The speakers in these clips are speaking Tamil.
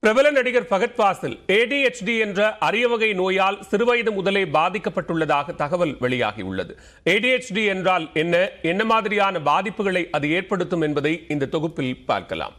பிரபல நடிகர் ஃபகத் ஃபாசில் ADHD என்ற அரிய வகை நோயால் சிறுவயது முதலே பாதிக்கப்பட்டுள்ளதாக தகவல் வெளியாகியுள்ளது. ADHD என்றால் என்ன மாதிரியான பாதிப்புகளை அது ஏற்படுத்தும் என்பதை இந்த தொகுப்பில் பார்க்கலாம்.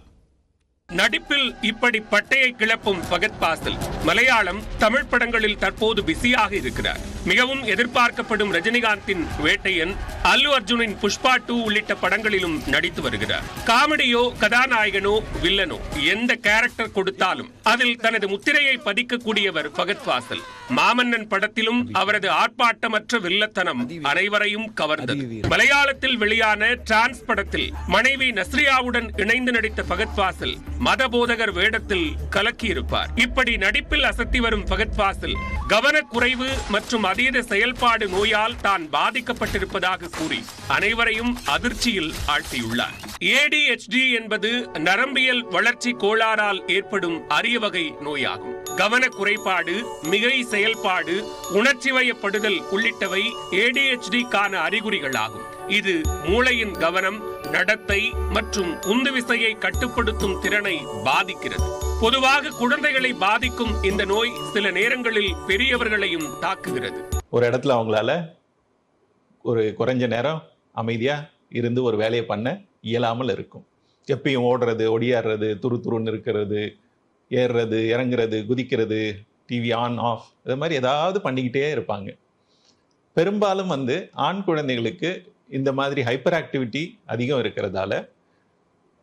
நடிப்பில் இப்படி பட்டையை கிளப்பும் ஃபகத் ஃபாசில் மலையாளம், தமிழ் படங்களில் தற்போது பிஸியாக இருக்கிறார். மிகவும் எதிர்பார்க்கப்படும் ரஜினிகாந்தின் வேட்டையன், அல்லு அர்ஜுனின் புஷ்பா 2 உள்ளிட்ட படங்களிலும் நடித்து வருகிறார். காமெடியோ, கதாநாயகனோ, வில்லனோ எந்த கேரக்டர் கொடுத்தாலும் அதில் தனது முத்திரையை பதிக்கக்கூடியவர் ஃபகத் ஃபாசில். மாமன்னன் படத்திலும் அவரது ஆர்ப்பாட்டமற்ற வில்லத்தனம் அனைவரையும் கவர்ந்தது. மலையாளத்தில் வெளியான டிரான்ஸ் படத்தில் மனைவி நஸ்ரியாவுடன் இணைந்து நடித்த ஃபகத் ஃபாசில் மதபோதகர் வேடத்தில் கலக்கியிருப்பார். இப்படி நடிப்பில் அசத்தி வரும் ஃபகத் ஃபாசில் கவனக்குறைவு மற்றும் அதீத செயல்பாடு நோயால் தான் பாதிக்கப்பட்டிருப்பதாக கூறி அனைவரையும் அதிர்ச்சியில் ஆழ்த்தியுள்ளார். ADHD என்பது நரம்பியல் வளர்ச்சி கோளாறால் ஏற்படும் அரிய வகை நோயாகும். கவன குறைபாடு, மிகை செயல்பாடு, உணர்ச்சி வயப்படுதல் உள்ளிட்டவை ADHD-க்கான அறிகுறிகளாகும். இது மூளையின் கவனம், நடத்தை மற்றும் உந்து விசையை கட்டுப்படுத்தும் திறனை பாதிக்கிறது. பொதுவாக குழந்தைகளை பாதிக்கும் இந்த நோய் சில நேரங்களில் பெரியவர்களையும் தாக்குகிறது. ஒரு இடத்துல அவங்களால ஒரு குறைஞ்ச நேரம் அமைதியா இருந்து ஒரு வேலையை பண்ண இயலாமல் இருக்கும். எப்பயும் ஓடுறது, ஒடியாடுறது, துருன்னு இருக்கிறது, ஏறுறது, இறங்குறது, குதிக்கிறது, டிவி ஆன் ஆஃப், இது மாதிரி ஏதாவது பண்ணிக்கிட்டே இருப்பாங்க. பெரும்பாலும் ஆண் குழந்தைகளுக்கு இந்த மாதிரி ஹைப்பர் ஆக்டிவிட்டி அதிகம் இருக்கிறதால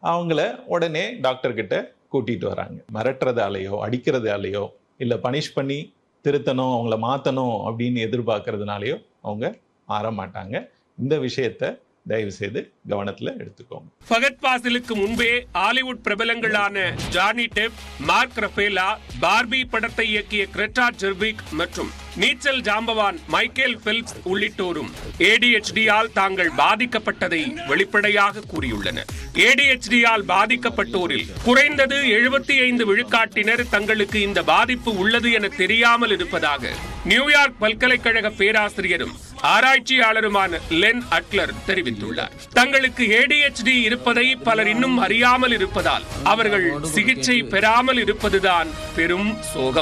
அவங்கள உடனே டாக்டர்கிட்ட கூட்டிகிட்டு வராங்க. மிரட்டுறதாலேயோ, அடிக்கிறதாலேயோ, இல்லை பனிஷ் பண்ணி திருத்தணும், அவங்கள மாற்றணும் அப்படின்னு எதிர்பார்க்கறதுனாலையோ அவங்க மாற மாட்டாங்க. இந்த விஷயத்தை தயவு செய்து கவனத்துல எடுத்துக்கோங்க. ஃபகத் ஃபாசிலுக்கு முன்பே ஹாலிவுட் பிரபலங்களான Johnny Depp, Mark Ruffalo, Barbie படத்தை இயக்கிய கிரெட்டா ஜெர்விக் மற்றும் நீச்சல் ஜாம்பவான் மைக்கேல் ஃபெல்ப்ஸ் உள்ளிட்டோரும் ADHD-ஆல் தாங்கள் பாதிக்கப்பட்டதை வெளிப்படையாக கூறியுள்ளனர். ADHD-ஆல் பாதிக்கப்பட்டோரில் குறைந்தது 75 விழுக்காட்டினர் தங்களுக்கு இந்த பாதிப்பு உள்ளது என தெரியாமல் இருப்பதாக நியூயார்க் பல்கலைக்கழக பேராசிரியரும் ஆராய்ச்சியாளருமான லென் அட்லர் தெரிவித்துள்ளார். தங்களுக்கு ADHD இருப்பதை பலர் இன்னும் அறியாமல் இருப்பதால் அவர்கள் சிகிச்சை பெறாமல் இருப்பதுதான் பெரும் சோகம்.